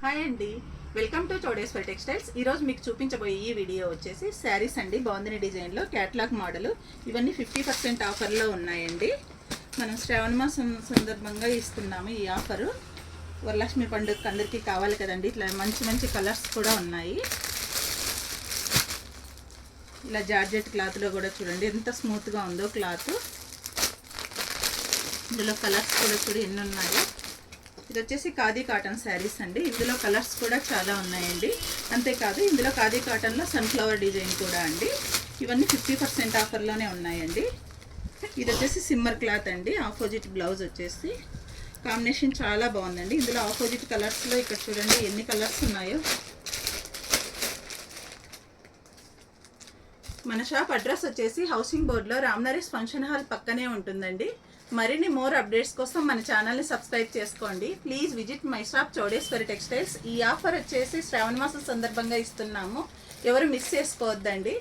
Hi అండి, welcome to Chowdeshwari textiles. ఈరోజు మీకు చూపించబోయే ఈ వీడియో వచ్చేసి శారీస్ అండి. బాగుందని డిజైన్లో క్యాటలాగ్ మోడల్. ఇవన్నీ 50% ఆఫర్లో ఉన్నాయండి. మనం శ్రావణ మాసం సందర్భంగా ఇస్తున్నాము ఈ ఆఫరు. వరలక్ష్మి పండుగ అందరికీ కావాలి కదండి. ఇట్లా మంచి మంచి కలర్స్ కూడా ఉన్నాయి. ఇలా జార్జెట్ క్లాత్లో కూడా చూడండి ఎంత స్మూత్గా ఉందో క్లాత్. ఇందులో కలర్స్ కూడా చూడు ఎన్ని ఉన్నాయో. ఇది వచ్చేసి ఖాదీ కాటన్ శారీస్ అండి. ఇందులో కలర్స్ కూడా చాలా ఉన్నాయండి. అంతేకాదు ఇందులో ఖాదీ కాటన్లో సన్ఫ్లవర్ డిజైన్ కూడా అండి. ఇవన్నీ 50% ఆఫర్లోనే ఉన్నాయండి. ఇది వచ్చేసి సిమ్మర్ క్లాత్ అండి. ఆపోజిట్ బ్లౌజ్ వచ్చేసి కాంబినేషన్ చాలా బాగుందండి. ఇందులో ఆపోజిట్ కలర్స్లో ఇక్కడ చూడండి ఎన్ని కలర్స్ ఉన్నాయో. మన షాప్ అడ్రస్ వచ్చేసి హౌసింగ్ బోర్డ్లో రామ్నరేష్ ఫంక్షన్ హాల్ పక్కనే ఉంటుందండి. మరిన్ని మోర్ అప్డేట్స్ కోసం మన ఛానల్ని సబ్స్క్రైబ్ చేసుకోండి. Please visit my shop Chowdeshwari textiles. ఈ ఆఫర్ వచ్చేసి శ్రావణ మాసం సందర్భంగా ఇస్తున్నాము. ఎవరు మిస్ చేసుకోవద్దండి.